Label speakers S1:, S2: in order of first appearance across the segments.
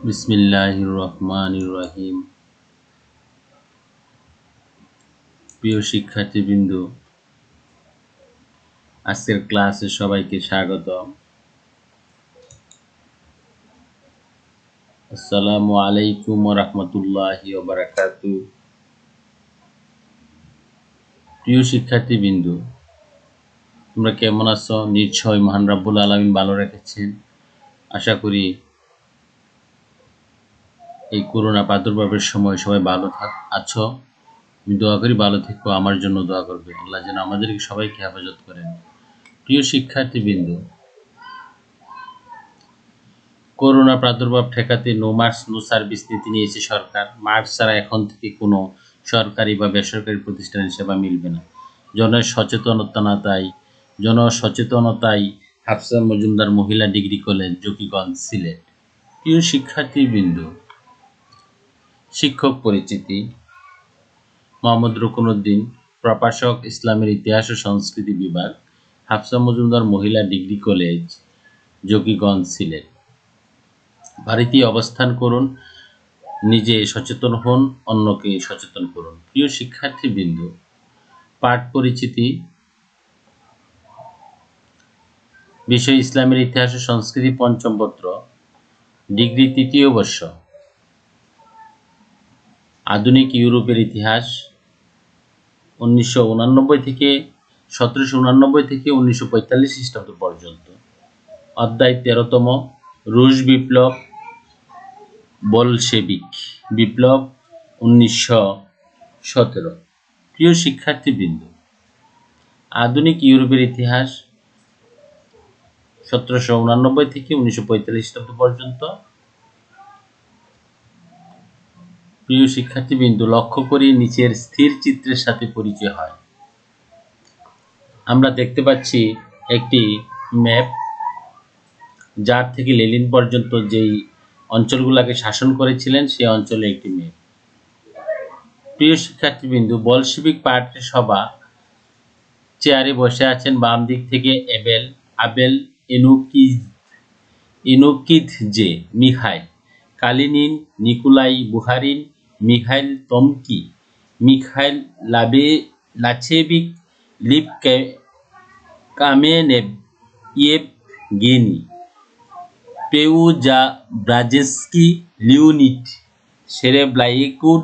S1: বিসমিল্লাহির রহমানির রহিম। প্রিয় শিক্ষার্থীবৃন্দ, আজকের ক্লাসে সবাইকে স্বাগত। আসসালামু আলাইকুম ওয়া রাহমাতুল্লাহি ওয়া বারাকাতুহু। প্রিয় শিক্ষার্থীবৃন্দ, তোমরা কেমন আছো? নিশ্চয় মহান রাব্বুল আলামিন ভালো রেখেছেন। আশা করি এই করোনা প্রাদুর্ভাবের সময় সবাই ভালো আছো। আমি দোয়া করি ভালো থেকো, আমার জন্য দোয়া করবে। আল্লাহ যেন আমাদেরকে সবাইকে হেফাজত করেন। প্রিয় শিক্ষার্থীবৃন্দ, করোনা প্রাদুর্ভাব ঠেকাতে নো মাস্ক নো সার্ভিস নীতি নিয়েছে সরকার। মাস্ক ছাড়া এখন থেকে কোনো সরকারি বা বেসরকারি প্রতিষ্ঠানের সেবা মিলবে না। জনসচেতনতাই হাফসা মজুমদার মহিলা ডিগ্রি কলেজ, জকিগঞ্জ, সিলেট। প্রিয় শিক্ষার্থীবৃন্দ, শিক্ষক পরিচিতি: মোহাম্মদ রুকনউদ্দিন, প্রভাষক, ইসলামের ইতিহাস ও সংস্কৃতি বিভাগ, হাফসা মজুমদার মহিলা ডিগ্রি কলেজ, জকিগঞ্জ, সিলেট। বাড়িতে অবস্থান করুন, নিজে সচেতন হন, অন্যকে সচেতন করুন। প্রিয় শিক্ষার্থীবৃন্দ, পাঠ পরিচিতি: বিষয় ইসলামের ইতিহাস ও সংস্কৃতি, পঞ্চম পত্র, ডিগ্রি তৃতীয় বর্ষ। আধুনিক ইউরোপের ইতিহাস 1789 থেকে 1945 খ্রিস্টাব্দ পর্যন্ত। অধ্যায় 13তম, রুশ বিপ্লব, বলশেভিক বিপ্লব, 1917। প্রিয় শিক্ষার্থীবৃন্দ, আধুনিক ইউরোপের ইতিহাস 1789 থেকে 1945 খ্রিস্টাব্দ পর্যন্ত। প্রিয় শিক্ষার্থীবৃন্দ, লক্ষ্য করি নিচের স্থির চিত্রের সাথে পরিচয় হয়। আমরা দেখতে পাচ্ছি একটি ম্যাপ, যার থেকে লেনিন পর্যন্ত যেই অঞ্চলগুলোকে শাসন করেছিলেন সেই অঞ্চলে একটি ম্যাপ। প্রিয় শিক্ষার্থীবৃন্দ, বলশেভিক পার্টির সভা চেয়ারে বসে আছেন বাম দিক থেকে Abel Yenukidze, Mikhail Kalinin, Nikolai Bukharin, Mikhail Tomsky, Mikhail Lashevich, Lev Kamenev, Yevgeny Preobrazhensky, Leonid Serebryakov,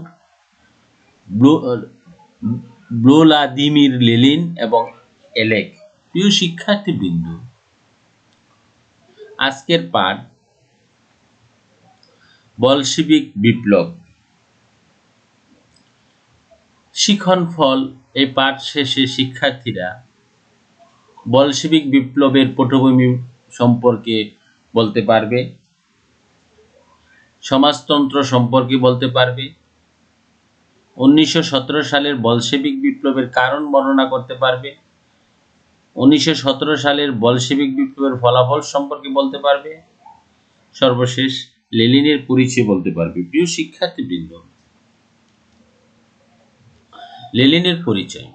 S1: Vladimir Lenin এবং এলেক। প্রিয় শিক্ষার্থীবৃন্দ, আজকের পাঠ বলশেভিক বিপ্লব। শিখন ফল: এই পাঠ শেষে শিক্ষার্থীরা বলশেভিক বিপ্লবের পটভূমি সম্পর্কে বলতে পারবে, সমাজতন্ত্র সম্পর্কে বলতে পারবে, 1917 সালের বলশেভিক বিপ্লবের কারণ বর্ণনা করতে পারবে, 1917 সালের বলশেভিক বিপ্লবের ফলাফল সম্পর্কে বলতে পারবে, সর্বশেষ লেনিনের পরিচয় বলতে পারবে। প্রিয় শিক্ষার্থীবৃন্দ, লেনিনের পরিচয়: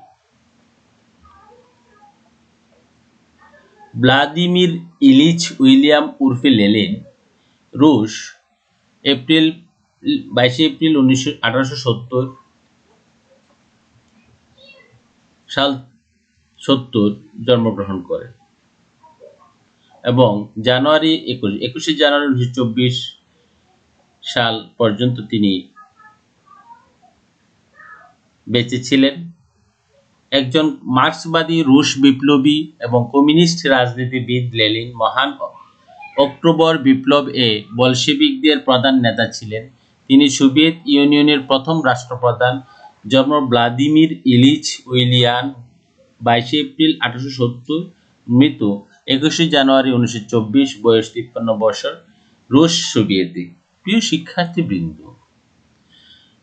S1: ভ্লাদিমির ইলিচ উইলিয়াম উর্ফে লেনিন, রুশ, 22 এপ্রিল 1870 সাল জন্মগ্রহণ করেন এবং জানুয়ারি 21 জানুয়ারি 1924 সাল পর্যন্ত তিনি বেঁচে ছিলেন। একজন মার্ক্সবাদী রুশ বিপ্লবী এবং কমিউনিস্ট রাজনীতিবিদ, লেনিন মহান অক্টোবর বিপ্লব এ বলশেভিকদের প্রধান নেতা ছিলেন। তিনি সোভিয়েত ইউনিয়নের প্রথম রাষ্ট্রপ্রধান। জন্ম ভ্লাদিমির ইলিচ উইলিয়াম, 22 এপ্রিল 1870, মৃত্যু 21 জানুয়ারি 1924, বয়স 53 বছর, রুশ, সোভিয়েতে। প্রিয় শিক্ষার্থীবৃন্দ,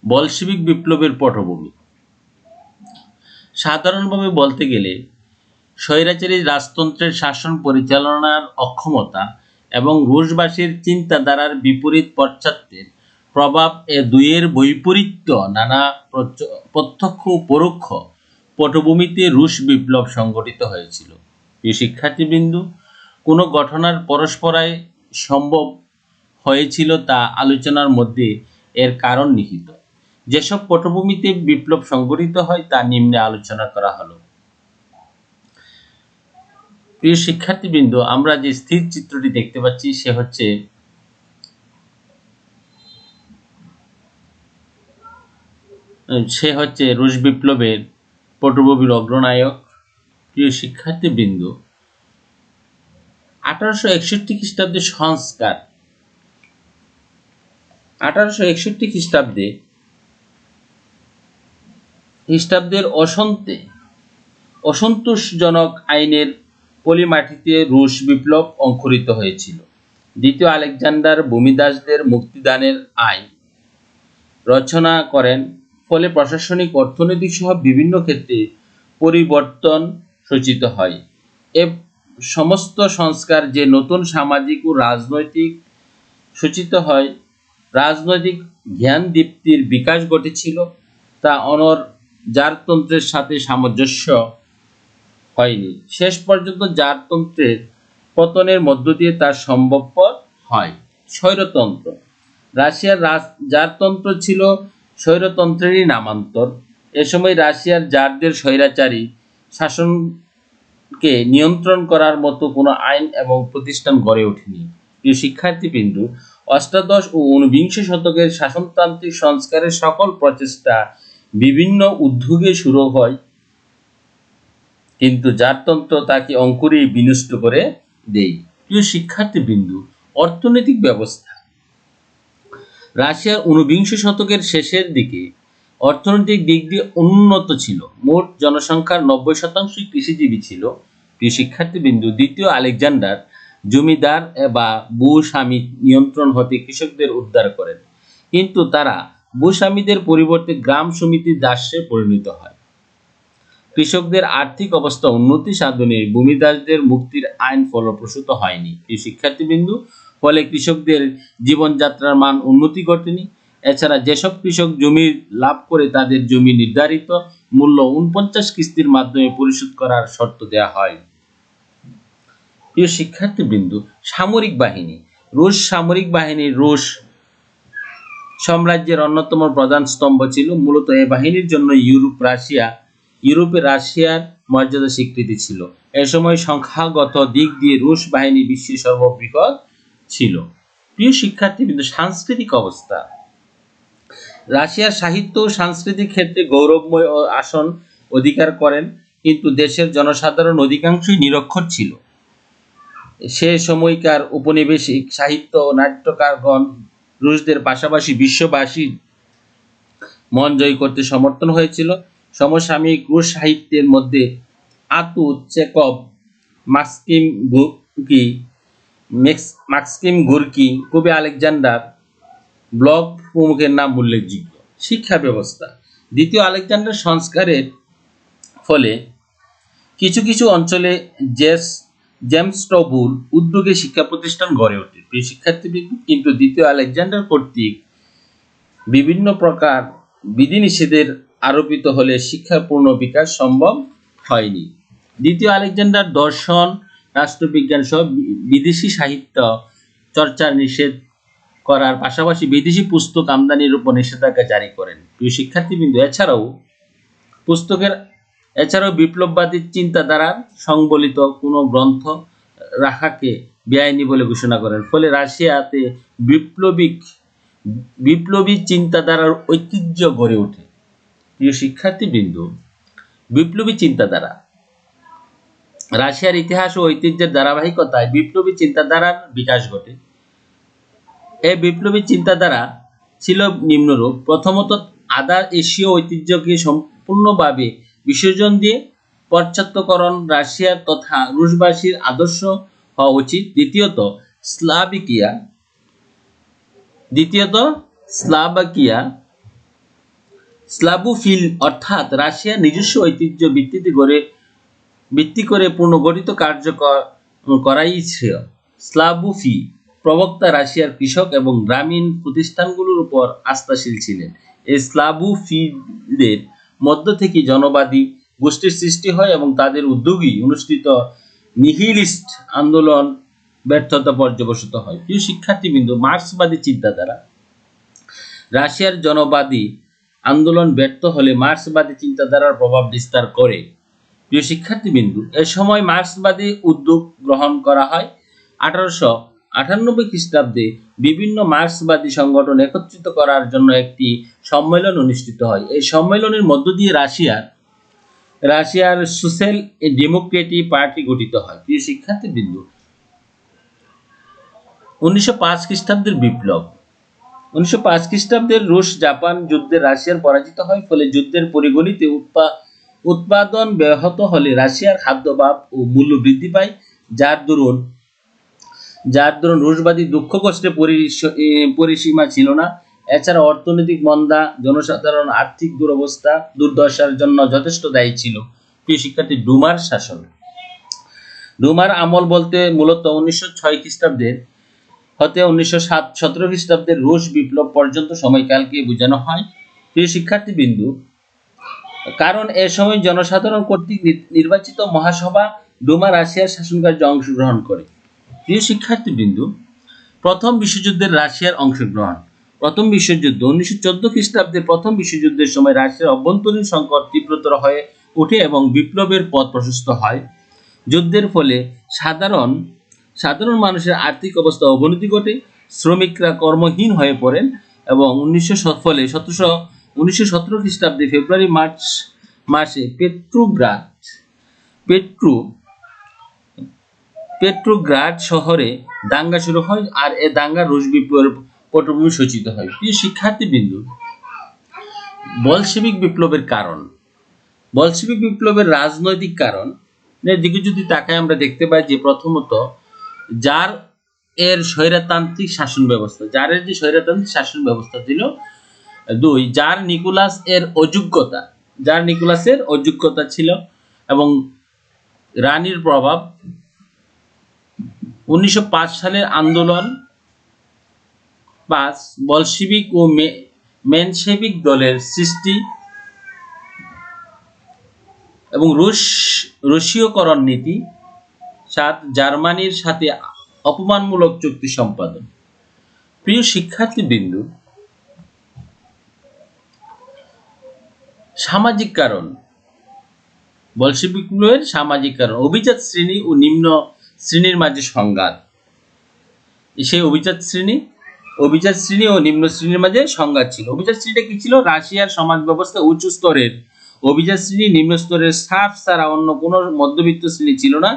S1: বলশেভিক বিপ্লবের পটভূমি: সাধারণভাবে বলতে গেলে স্বৈরাচারী রাজতন্ত্রের শাসন পরিচালনার অক্ষমতা এবং রুশবাসীর চিন্তাধারার বিপরীত পাশ্চাত্যের প্রভাব, এ দুইয়ের বৈপরীত্য নানা প্রত্যক্ষ ও পরোক্ষ পটভূমিতে রুশ বিপ্লব সংঘটিত হয়েছিল। প্রিয় শিক্ষার্থীবৃন্দ, কোনো ঘটনার পরস্পরায় সম্ভব হয়েছিল তা আলোচনার মধ্যে এর কারণ নিহিত। যেসব পটভূমিতে বিপ্লব সংঘটিত হয় তা নিম্নে আলোচনা করা হলো। প্রিয় শিক্ষার্থীবৃন্দ, আমরা যে স্থির চিত্রটি দেখতে পাচ্ছি সে হচ্ছে রুশ বিপ্লবের পটভূমির অগ্রনায়ক। প্রিয় শিক্ষার্থীবৃন্দ, 1861 খ্রিস্টাব্দে সংস্কার। 1861 খ্রিস্টাব্দের অসন্তোষজনক আইনের পলিমাটিতে রুশ বিপ্লব অঙ্কুরিত হয়েছিল। দ্বিতীয় আলেকজান্ডার ভূমিদাসদের মুক্তিদানের আইন রচনা করেন, ফলে প্রশাসনিক, অর্থনৈতিক সহ বিভিন্ন ক্ষেত্রে পরিবর্তন সূচিত হয়। এ সমস্ত সংস্কার যে নতুন সামাজিক ও রাজনৈতিক সূচিত হয়, রাজনৈতিক জ্ঞান-দীপ্তির বিকাশ ঘটেছিল, তা জারতন্ত্রের সাথে সামঞ্জস্য হয়নি। শেষ পর্যন্ত জারতন্ত্রের পতনের মধ্য দিয়ে তা সম্ভবপর হয়। স্বৈরতন্ত্র। রাশিয়ার জারতন্ত্র ছিল স্বৈরতন্ত্রেরই নামান্তর। এ সময় রাশিয়ার জারদের স্বৈরাচারী শাসনকে নিয়ন্ত্রণ করার মতো কোনো আইন এবং প্রতিষ্ঠান গড়ে ওঠেনি। প্রিয় শিক্ষার্থীবৃন্দ, অষ্টাদশ ও ঊনবিংশ শতকের শাসনতান্ত্রিক সংস্কারের সকল প্রচেষ্টা বিভিন্ন উদ্যোগে শুরু হয়, কিন্তু জারতন্ত্র তাকে অঙ্কুরেই বিনষ্ট করে দেয়। প্রিয় শিক্ষার্থীবৃন্দ, অর্থনৈতিক ব্যবস্থা। রাশিয়ার ঊনবিংশ শতকের শেষের দিকে অর্থনৈতিক দিক দিয়ে উন্নত ছিল। মোট জনসংখ্যার 90% কৃষিজীবী ছিল। প্রিয় শিক্ষার্থীবৃন্দ, দ্বিতীয় আলেকজান্ডার জমিদার বা ভূস্বামী নিয়ন্ত্রণ হতে কৃষকদের উদ্ধার করেন, কিন্তু তারা ভূস্বামীদের পরিবর্তে গ্রাম সমিতির দাসে পরিণত হয়। কৃষকদের আর্থিক অবস্থা উন্নতি সাধনে ভূমিদাসদের মুক্তির আইন ফলপ্রসূ হয়নি। প্রিয় শিক্ষার্থীবৃন্দ, ফলে কৃষকদের জীবনযাত্রার মান উন্নতি ঘটেনি। এছাড়া যেসব কৃষক জমি লাভ করে তাদের জমি নির্ধারিত মূল্য 49 কিস্তির মাধ্যমে পরিশোধ করার শর্ত দেয়া হয়। প্রিয় শিক্ষার্থীবৃন্দ, সামরিক বাহিনী। রুশ সামরিক বাহিনী রুশ সাম্রাজ্যের অন্যতম প্রধান স্তম্ভ ছিল। মূলত এই বাহিনীর জন্য ইউরোপে রাশিয়ার মর্যাদা স্বীকৃতি ছিল। এ সময় সংখ্যাগত দিক দিয়ে রুশ বাহিনী বিশ্বের সর্ববৃহৎ ছিল। প্রিয় শিক্ষার্থীবৃন্দ, সাংস্কৃতিক অবস্থা। রাশিয়ার সাহিত্য ও সাংস্কৃতিক ক্ষেত্রে গৌরবময় আসন অধিকার করেন, কিন্তু দেশের জনসাধারণ অধিকাংশই নিরক্ষর ছিল। সে সময়কার উপনিবেশিক সাহিত্য ও নাট্যকারগণ রুশদের পাশাপাশি বিশ্ববাসীর মন জয় করতে সমর্থন হয়েছিল। সমসাময়িক রুশ সাহিত্যের মধ্যে আতু, চেকভ, মাক্সিম গোর্কি, কবি আলেকজান্ডার ব্লক প্রমুখের নাম উল্লেখযোগ্য। শিক্ষা ব্যবস্থা। দ্বিতীয় আলেকজান্ডার সংস্কারের ফলে কিছু কিছু অঞ্চলে জেমস টবুর উদ্যোগে শিক্ষা প্রতিষ্ঠান গড়ে ওঠে। প্রিয় শিক্ষার্থীবৃন্দ, কিন্তু দ্বিতীয় আলেকজান্ডার কর্তৃক বিভিন্ন প্রকার বিধিনিষেধের আরোপিত হলে শিক্ষার পূর্ণ বিকাশ সম্ভব হয়নি। দ্বিতীয় আলেকজান্ডার দর্শন, রাষ্ট্রবিজ্ঞান সহ বিদেশি সাহিত্য চর্চার নিষেধ করার পাশাপাশি বিদেশি পুস্তক আমদানির উপর নিষেধাজ্ঞা জারি করেন। প্রিয় শিক্ষার্থীবৃন্দ, এছাড়াও বিপ্লববাদী চিন্তাধারার সংবলিত কোনো গ্রন্থ রাখাকে বেআইনি বলে ঘোষণা করেন। ফলে রাশিয়াতে বিপ্লবী চিন্তাধারার ঐতিহ্য গড়ে ওঠে। প্রিয় শিক্ষার্থীবৃন্দ, বিপ্লবী চিন্তাধারা। রাশিয়ার ইতিহাস ও ঐতিহ্যের ধারাবাহিকতায় বিপ্লবী চিন্তাধারার বিকাশ ঘটে। এই বিপ্লবী চিন্তাধারা ছিল নিম্নরূপ। প্রথমত, আধা এশীয় ঐতিহ্যকে সম্পূর্ণভাবে বিসর্জন দিয়ে পাশ্চাত্যকরণ রাশিয়ার তথা রুশবাসীর আদর্শ হওয়া উচিত। দ্বিতীয়ত, স্লাভোফিল অর্থাৎ রাশিয়ার নিজস্ব ঐতিহ্য ভিত্তি করে পুনর্গঠিত কার্য করাই ছিল। স্লাভোফি প্রবক্তা রাশিয়ার কৃষক এবং গ্রামীণ প্রতিষ্ঠানগুলোর উপর আস্থাশীল ছিলেন। এই স্লাভোফিলদের মধ্য থেকে জনবাদী গোষ্ঠীর সৃষ্টি হয় এবং তাদের উদ্যোগী অনুষ্ঠিত নিহিলিস্ট আন্দোলন ব্যর্থতা পর্যবসিত হয়। প্রিয় শিক্ষার্থীবৃন্দ, মার্ক্সবাদী চিন্তাধারা রাশিয়ার জনবাদী আন্দোলন ব্যর্থ হলে মার্ক্সবাদী চিন্তাধারার প্রভাব বিস্তার করে। প্রিয় শিক্ষার্থীবৃন্দ, এ সময় মার্ক্সবাদী উদ্যোগ গ্রহণ করা হয়। 1898 খ্রিস্টাব্দে বিভিন্ন মার্ক্সবাদী সংগঠন একত্রিত করার জন্য একটি সম্মেলন অনুষ্ঠিত হয়। এই সম্মেলনের মধ্য দিয়ে রাশিয়ার সোশ্যাল ডেমোক্রেটিক পার্টি গঠিত হয়। প্রিয় শিক্ষার্থীবৃন্দ, 1905 খ্রিস্টাব্দের বিপ্লব। 1905 খ্রিস্টাব্দের রুশ জাপান যুদ্ধে রাশিয়ার পরাজিত হয়, ফলে যুদ্ধের পরিগণিতে উৎপাদন ব্যাহত হলে রাশিয়ার খাদ্যাভাব ও মূল্য বৃদ্ধি পায়, যার দরুন রুশবাদী দুঃখ কষ্টে পরিসীমা ছিল না। এছাড়া অর্থনৈতিক মন্দা জনসাধারণ আর্থিক দুর্দশার জন্য যথেষ্ট দায়ী ছিল। প্রিয় শিক্ষার্থী, ডুমার শাসন। ডুমার আমল বলতে মূলত 1906 খ্রিস্টাব্দের হতে 1917 খ্রিস্টাব্দের রুশ বিপ্লব পর্যন্ত সময়কালকে বোঝানো হয়। প্রিয় শিক্ষার্থীবৃন্দু, কারণ এ সময় জনসাধারণ কর্তৃক নির্বাচিত মহাসভা ডুমা রাশিয়ার শাসনকার্যে অংশগ্রহণ করে। প্রিয় শিক্ষার্থীবৃন্দু, প্রথম বিশ্বযুদ্ধের রাশিয়ার অংশগ্রহণ। প্রথম বিশ্বযুদ্ধ 1914 খ্রিস্টাব্দে প্রথম বিশ্বযুদ্ধের সময় রাশিয়ার অভ্যন্তরীণ সংকট তীব্রতর হয়ে ওঠে এবং বিপ্লবের পথ প্রশস্ত হয়। যুদ্ধের ফলে সাধারণ মানুষের আর্থিক অবস্থা অবনতি ঘটে, শ্রমিকরা কর্মহীন হয়ে পড়েন এবং 1917 খ্রিস্টাব্দে ফেব্রুয়ারি মার্চ মাসে পেট্রোগ্রাড শহরে দাঙ্গা শুরু হয়, আর এ দাঙ্গা রুশ বিপ্লবের পটভূমি সূচিত হয়। প্রিয় শিক্ষার্থীবৃন্দু, বলশেভিক বিপ্লবের কারণ। বলশেভিক বিপ্লবের রাজনৈতিক কারণ দিকে যদি তাকাই, আমরা দেখতে পাই যে প্রথমত জার এর স্বৈরতান্ত্রিক শাসন ব্যবস্থা, জারের যে স্বৈরতান্ত্রিক শাসন ব্যবস্থা ছিল। 2, জার নিকোলাসের অযোগ্যতা ছিল এবং রানীর প্রভাব। 1905 সালের আন্দোলন। 5, বলশেভিক ও মেনশেভিক দলের সৃষ্টি এবং রুশীয়করণ নীতি। 7, জার্মানির সাথে অপমানমূলক চুক্তি সম্পাদন। প্রিয় শিক্ষার্থীবৃন্দ, সামাজিক কারণ। বলশেভিক বিপ্লবের সামাজিক কারণ: অভিজাত শ্রেণী ও নিম্ন শ্রেণীর মাঝে সংঘাত। সেই অভিজাত শ্রেণী ও নিম্ন শ্রেণীর মাঝে সংঘাত ছিল। অভিজাত শ্রেণীটা কি ছিল? রাশিয়ার সমাজ ব্যবস্থা উচ্চ স্তরের অভিজাত শ্রেণী, নিম্ন স্তরের সার্ফ ছাড়া অন্য কোনো মধ্যবিত্ত শ্রেণী ছিল না।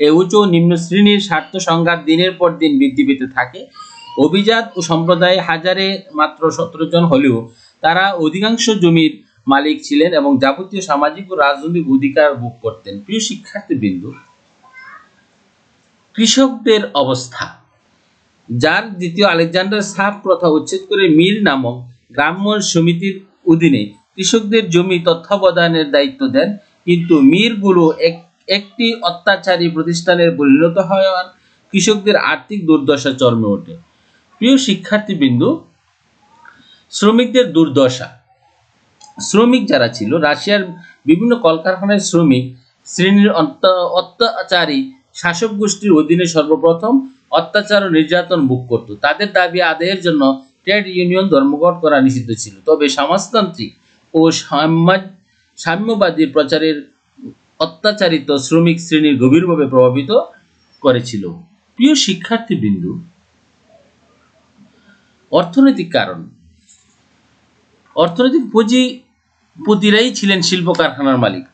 S1: এই উচ্চ ও নিম্ন শ্রেণীর স্বার্থ সংঘাত দিনের পর দিন বৃদ্ধি পেতে থাকে। অভিজাত ও সম্প্রদায় হাজারে মাত্র 17 জন হলেও তারা অধিকাংশ জমির মালিক ছিলেন এবং যাবতীয় সামাজিক ও রাজনৈতিক অধিকার ভোগ করতেন। প্রিয় শিক্ষার্থীবৃন্দ, কৃষকদের অবস্থা। যার দ্বিতীয় আলেকজান্ডার সাফ প্রথা উচ্ছেদ করে মির নামক গ্রাম্য সমিতির অধীনে কৃষকদের জমি তত্ত্বাবধানের দায়িত্ব দেন, কিন্তু মিরগুলো একটি অত্যাচারী প্রতিষ্ঠানে পরিণত হওয়ার কৃষকদের আর্থিক দুর্দশা চরমে ওঠে। প্রিয় শিক্ষার্থীবৃন্দ, শ্রমিকদের দুর্দশা। শ্রমিক যারা ছিল, রাশিয়ার বিভিন্ন কলকারখানায় শ্রমিক শ্রেণীর অত্যাচারী শাসক গোষ্ঠীর অধীনে সর্বপ্রথম অত্যাচার ও নির্যাতন ভোগ করত। তাদের দাবি আদায়ের জন্য ট্রেড ইউনিয়ন ধর্মঘট করা নিষিদ্ধ ছিল, তবে সমাজতান্ত্রিক ও সাম্যবাদী প্রচারের অত্যাচারিত শ্রমিক শ্রেণীর গভীরভাবে প্রভাবিত করেছিল। প্রিয় শিক্ষার্থীবৃন্দ, অর্থনৈতিক কারণ। অর্থনৈতিক পুঁজিপতিরাই ছিলেন শিল্প কারখানার মালিক।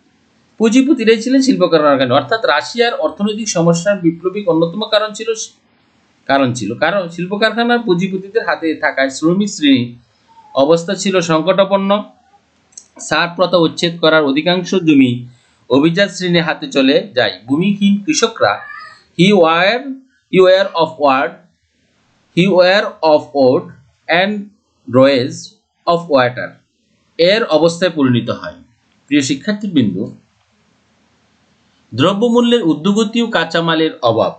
S1: অর্থাৎ রাশিয়ার অর্থনৈতিক সমস্যার বিপ্লবিক অন্যতম কারণ ছিল কারণ শিল্প কারখানার পুঁজিপতিদের হাতে থাকায় শ্রমিক শ্রেণীর অবস্থা ছিল সংকটাপন্ন। সার প্রথা উচ্ছেদ করার অধিকাংশ জমি অভিজাত শ্রেণীর হাতে চলে যায়। ভূমিহীন কৃষকরা hewers of wood and drawers of water এর অবস্থায় পরিণত হয়। প্রিয় শিক্ষার্থীবৃন্দ, দ্রব্যমূল্যের ঊর্ধ্বগতি ও কাঁচামালের অভাব।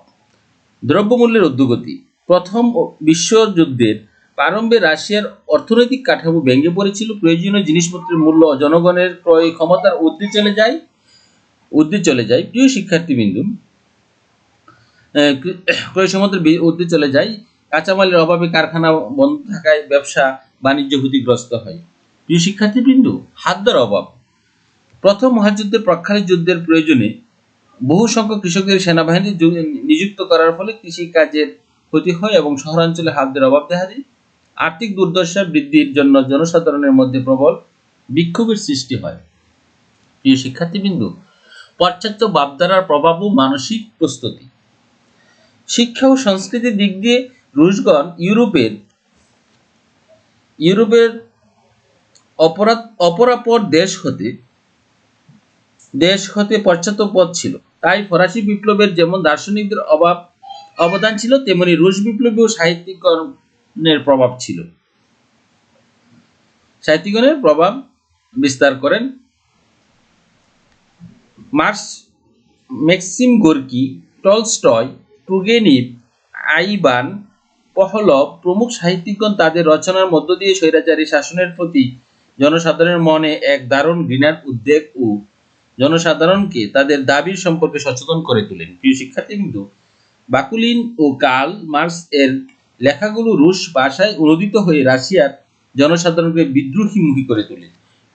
S1: দ্রব্যমূল্যের ঊর্ধ্বগতি। প্রথম বিশ্বযুদ্ধের প্রারম্ভে রাশিয়ার অর্থনৈতিক কাঠামো ভেঙে পড়েছিল। প্রয়োজনীয় জিনিসপত্রের মূল্য জনগণের ক্রয় ক্ষমতার ঊর্ধ্বে চলে যায়। প্রিয় শিক্ষার্থীবৃন্দ, ক্রয় সমুদ্রের ঊর্ধ্বে চলে যায়। কাঁচামালের অভাবে কারখানা বন্ধ থাকায় ব্যবসা বাণিজ্য ক্ষতিগ্রস্ত হয়। প্রিয় শিক্ষার্থীবৃন্দ, খাদ্যের অভাব। প্রথম মহাযুদ্ধের প্রাক্কালে যুদ্ধের প্রয়োজনে বহু সংখ্যক কৃষকদের সেনাবাহিনী নিযুক্ত করার ফলে কৃষিকাজের ক্ষতি হয় এবং শহরাঞ্চলে খাদ্যের অভাব দেখা দেয়। আর্থিক দুর্দশা বৃদ্ধির জন্য জনসাধারণের মধ্যে প্রবল বিক্ষোভের সৃষ্টি হয়। প্রিয় শিক্ষার্থীবৃন্দ, পাশ্চাত্য ভাবধারার প্রভাব ও মানসিক প্রস্তুতি। শিক্ষা ও সংস্কৃতির দিক দিয়ে রুশগণ ইউরোপের অপরাপর দেশ হতে পাশ্চাত্য পথ ছিল। তাই ফরাসি বিপ্লবের যেমন দার্শনিকদের অবদান ছিল, তেমনি রুশ বিপ্লবী ও সাহিত্যিকগণের প্রভাব বিস্তার করেন। Marx, Maxim Gorky, Tolstoy, Turgenev, Ivan Pavlov প্রমুখ সাহিত্যিকগণ তাদের রচনার মধ্য দিয়ে স্বৈরাচারী শাসনের প্রতি জনসাধারণের মনে এক দারুণ ঘৃণার উদ্বেগ ও জনসাধারণকে তাদের দাবির সম্পর্কে সচেতন করে তোলেন। প্রিয় শিক্ষার্থীবৃন্দ, বাকুলিন ও কার্ল মার্কস এর লেখাগুলো রুশ ভাষায় অনুদিত হয়ে রাশিয়ার জনসাধারণকে বিদ্রোহীমুখী করে তোলে।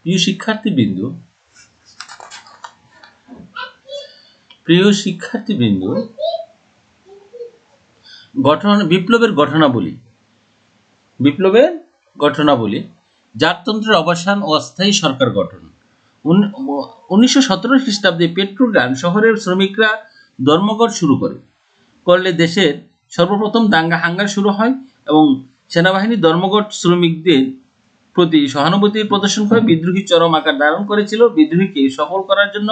S1: প্রিয় শিক্ষার্থীবৃন্দ, বিপ্লবের ঘটনাবলী। জারতন্ত্রের অবসান ও অস্থায়ী সরকার গঠন। 1917 খ্রিস্টাব্দে পেট্রোগ্রাদ শহরের শ্রমিকরা ধর্মঘট শুরু করলে দেশের সর্বপ্রথম দাঙ্গা হাঙ্গার শুরু হয় এবং সেনাবাহিনী ধর্মঘট শ্রমিকদের প্রতি সহানুভূতি প্রদর্শন করে বিদ্রোহী চরম আকার ধারণ করেছিল। বিদ্রোহীকে সফল করার জন্য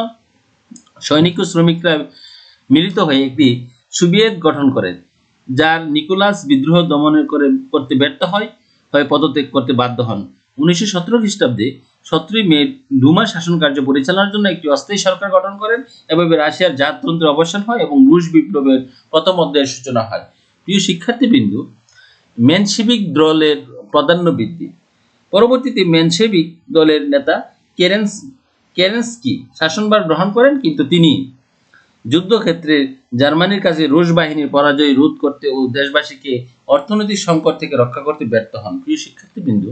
S1: সৈনিক ও শ্রমিকরা মিলিত হয়ে একটি সোভিয়েত গঠন করেন, যার নিকোলাস বিদ্রোহ দমন করতে ব্যর্থ হয় পদত্যাগ করতে বাধ্য হন। 1917 খ্রিস্টাব্দে 17 মে ডুমা শাসন কার্য পরিচালনার জন্য একটি অস্থায়ী সরকার গঠন করেন। এভাবে রাশিয়ার জারতন্ত্রের অবসান হয় এবং রুশ বিপ্লবের প্রথম অধ্যায়ের সূচনা হয়। প্রিয় শিক্ষার্থীবৃন্দ, মেনশেভিক দলের প্রাধান্য বৃদ্ধি। পরবর্তীতে মেনশেভিক দলের নেতা কেরেন্সকি শাসনভার গ্রহণ করেন, কিন্তু তিনি যুদ্ধক্ষেত্রে জার্মানির কাছে রুশ বাহিনীর পরাজয় রোধ করতে ও দেশবাসীকে অর্থনৈতিক সংকট থেকে রক্ষা করতে ব্যর্থ হন। প্রিয় শিক্ষার্থীবৃন্দ,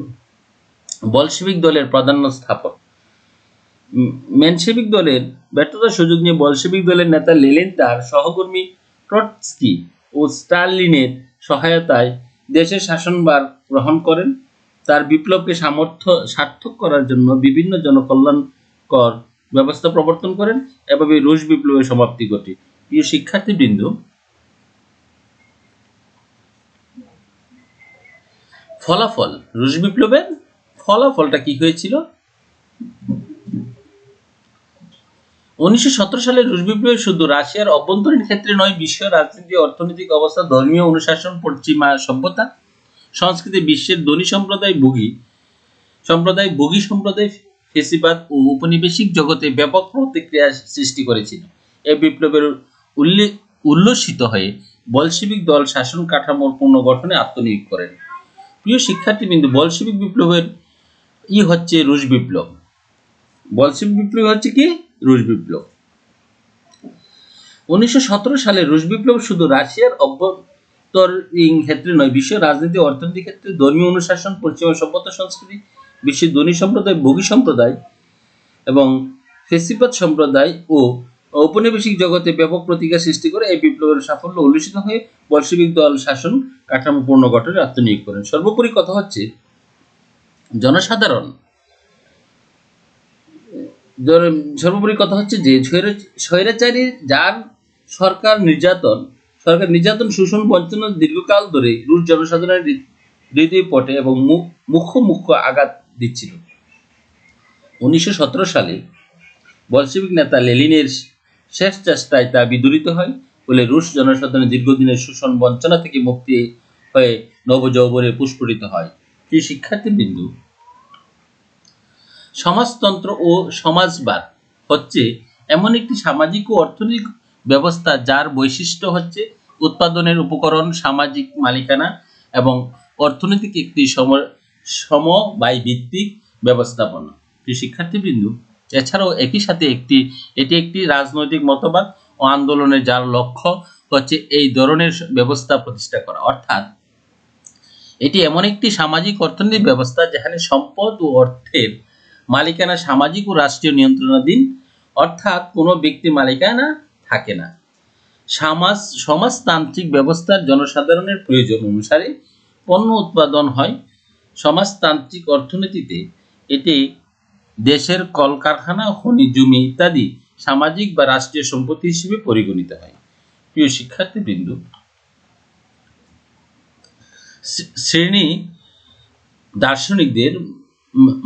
S1: বলশেভিক দলের প্রাধান্য স্থাপন। মেনশেভিক দলের ব্যর্থতার সুযোগ নিয়ে বলশেভিক দলের নেতা লেনিন তার সহকর্মী ট্রটস্কি ও স্টালিনের সহায়তায় দেশের শাসনভার গ্রহণ করেন। তার বিপ্লবকে সার্থক করার জন্য বিভিন্ন জনকল্যাণকর ব্যবস্থা প্রবর্তন করেন। এভাবে রুশ বিপ্লবের সমাপ্তি ঘটে। প্রিয় শিক্ষার্থীবৃন্দ, ফলাফল। রুশ বিপ্লবের ফলাফলটা কি হয়েছিল? 1917 সালে রুশ বিপ্লব শুধু রাশিয়ার অভ্যন্তরীণ ক্ষেত্রে নয়, বিশ্ব রাজনীতি, অর্থনৈতিক অবস্থা, ধর্মীয় অনুশাসন, পশ্চিমা সভ্যতা, সংস্কৃতি, বিশ্বের ধনী সম্প্রদায়, ভোগী সম্প্রদায়, ফেসিবাদ ও উপনিবেশিক জগতে ব্যাপক প্রতিক্রিয়া সৃষ্টি করেছিল। এই বিপ্লবের উল্লসিত হয়ে বলশেভিক দল শাসন কাঠামোর পুনর্গঠনে আত্মনিয়োগ করেন। প্রিয় শিক্ষার্থীবৃন্দ, বলশেভিক বিপ্লবের হচ্ছে রুশ বিপ্লব। বলশেভিক বিপ্লব হচ্ছে কি? রুশ বিপ্লব। 1917 সালে রুশ বিপ্লব শুধু রাশিয়ার অভ্যন্তরীণ ক্ষেত্রে নয়, বিশ্ব রাজনীতি, অর্থনৈতিক ক্ষেত্রে, ধর্মীয় অনুশাসন, পশ্চিমা সভ্যতা, সংস্কৃতি, বিশ্বের ধনী সম্প্রদায়, ভোগী সম্প্রদায় এবং ফেসিবাদ সম্প্রদায় ও ঔপনিবেশিক জগতে ব্যাপক প্রতিক্রিয়া সৃষ্টি করে এই বিপ্লবের সাফল্য উল্লসিত হয়ে বলশেভিক দল শাসন কাঠামো পুনর্গঠনে আত্মনিয়োগ করেন। সর্বোপরি কথা হচ্ছে, যে স্বৈরাচারী যার সরকার নির্যাতন, শোষণ, বঞ্চনা দীর্ঘকাল ধরে রুশ জনসাধারণের হৃদয়পটে এবং মুখ্য আঘাত দিচ্ছিল। 1917 সালে বলশেভিক নেতা লেনিনের শেষ চেষ্টায় তা বিদূরিত হয়, বলে রুশ জনসাধারণের দীর্ঘদিনের শোষণ বঞ্চনা থেকে মুক্তি হয়ে নবযৌবনে প্রস্ফুটিত হয়। প্রিয় শিক্ষার্থীবৃন্দ, সমাজতন্ত্র ও সমাজবাদ হচ্ছে এমন একটি সামাজিক ও অর্থনৈতিক ব্যবস্থা যার বৈশিষ্ট্য হচ্ছে উৎপাদনের উপকরণ, সামাজিক মালিকানা এবং অর্থনৈতিক একটি সমবায় ভিত্তিক ব্যবস্থাপনা। প্রিয় শিক্ষার্থীবৃন্দ, এছাড়াও একই সাথে এটি একটি রাজনৈতিক মতবাদ ও আন্দোলনের যার লক্ষ্য হচ্ছে এই ধরনের ব্যবস্থা প্রতিষ্ঠা করা, অর্থাৎ এটি এমন একটি সামাজিক অর্থনৈতিক ব্যবস্থা যেখানে সম্পদ ও অর্থের মালিকানা সামাজিক ও রাষ্ট্রীয় নিয়ন্ত্রণাধীন, অর্থাৎ কোনো ব্যক্তি মালিকানা থাকে না। সমাজতান্ত্রিক ব্যবস্থার জনসাধারণের প্রয়োজন অনুসারে পণ্য উৎপাদন হয়। সমাজতান্ত্রিক অর্থনীতিতে এটি দেশের কলকারখানা, খনি, জমি ইত্যাদি সামাজিক বা রাষ্ট্রীয় সম্পত্তি হিসেবে পরিগণিত হয়। প্রিয় শিক্ষার্থীবৃন্দ, শ্রেণী দার্শনিকদের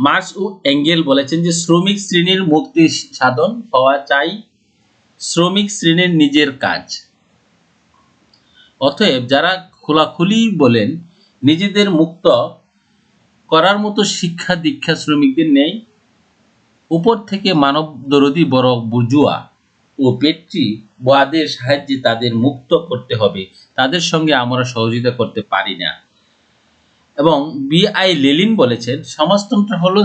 S1: মার্কস ও এঙ্গেল বলেছেন যে শ্রমিক শ্রেণীর মুক্তি সাধন হওয়া চাই শ্রমিক শ্রেণীর নিজের কাজ। অতএব যারা খোলাখুলি বলেন নিজেদের মুক্ত করার মতো শিক্ষা দীক্ষা শ্রমিকদের নেই, উপর থেকে মানব দরদী বড় বুর্জুয়া ও পেট্রি বাদের সাহায্যে তাদের মুক্ত করতে হবে, তাদের সঙ্গে আমরা সহযোগিতা করতে পারি না। এবং বি.আই. লেনিন বলেছেন সমাজতন্ত্র হলো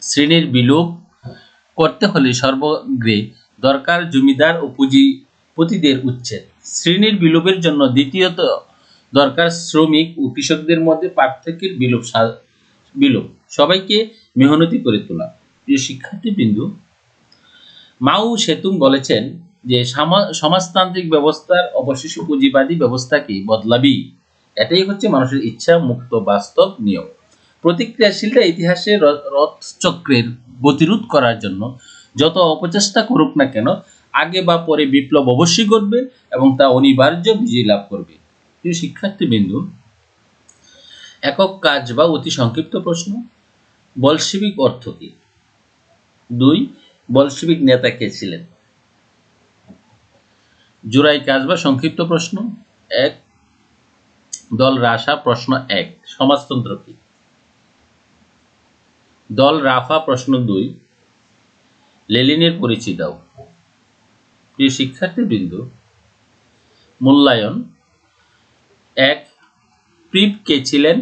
S1: শ্রেণীর বিলোপ করতে হলে সর্বগ্রে দরকার জমিদার ও পুঁজিপতিদের উচ্ছেদ। শ্রেণীর বিলোপের জন্য দ্বিতীয়ত দরকার শ্রমিক ও কৃষকদের মধ্যে পার্থক্যের বিলোপ, সবাইকে মেহনতি করে তোলা। প্রিয় শিক্ষার্থীবৃন্দ, মাও সেতুং বলেছেন যে সমাজতান্ত্রিক ব্যবস্থার অবশেষে পুঁজিবাদী ব্যবস্থাকে বদলাবি, এটাই হচ্ছে মানুষের ইচ্ছা মুক্ত বাস্তব নিয়ম। প্রতিক্রিয়াশীলরা ইতিহাসের রথচক্রের গতিরোধ করার জন্য যত অপচেষ্টা করুক না কেন, আগে বা পরে বিপ্লব অবশ্যই ঘটবে এবং তা অনিবার্য বিজয় লাভ করবে। প্রিয় শিক্ষার্থীবৃন্দ, একক কাজ বা অতি সংক্ষিপ্ত প্রশ্ন, বলশেভিক অর্থ কি? 2, বলশেভিক নেতা কে ছিলেন? জোড়াই কাজ বা সংক্ষিপ্ত প্রশ্ন 1, দল রাসা। প্রশ্ন 1, সমাজতন্ত্র কি? দল রাফা। প্রশ্ন 2, লেনিনের পরিচয় দাও। প্রিয় শিক্ষার্থীবৃন্দ, মূল্যায়ন 1, প্রিভ কে ছিলেন?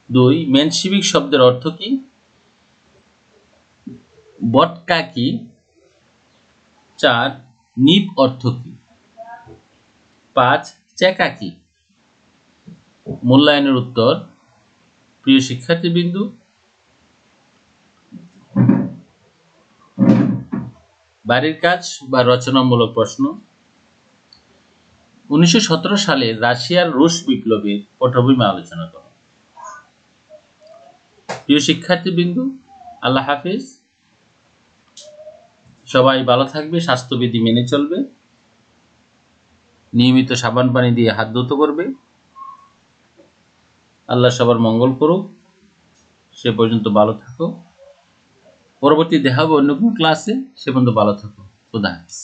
S1: 2, মেনশিভিক শব্দের অর্থ কি? বটকা কি? 4, নিব অর্থ কি? 5, চেকা কি? মূল্যায়নের উত্তর। প্রিয় শিক্ষার্থীবৃন্দ, বাড়ির কাজ বা রচনামূলক প্রশ্ন, 1917 সালে রাশিয়ার রুশ বিপ্লবের পটভূমি আলোচনা করো। প্রিয় শিক্ষার্থীবৃন্দ, আল্লাহ হাফেজ। সবাই ভালো থাকবে, স্বাস্থ্যবিধি মেনে চলবে, নিয়মিত সাবান পানি দিয়ে হাত ধুতে করবে। আল্লাহ সবার মঙ্গল করুক। সে পর্যন্ত ভালো থাকো। পরবর্তী দেখা হবে অন্য কোনো ক্লাসে। সে পর্যন্ত ভালো থাকো। খোদা হাফেজ।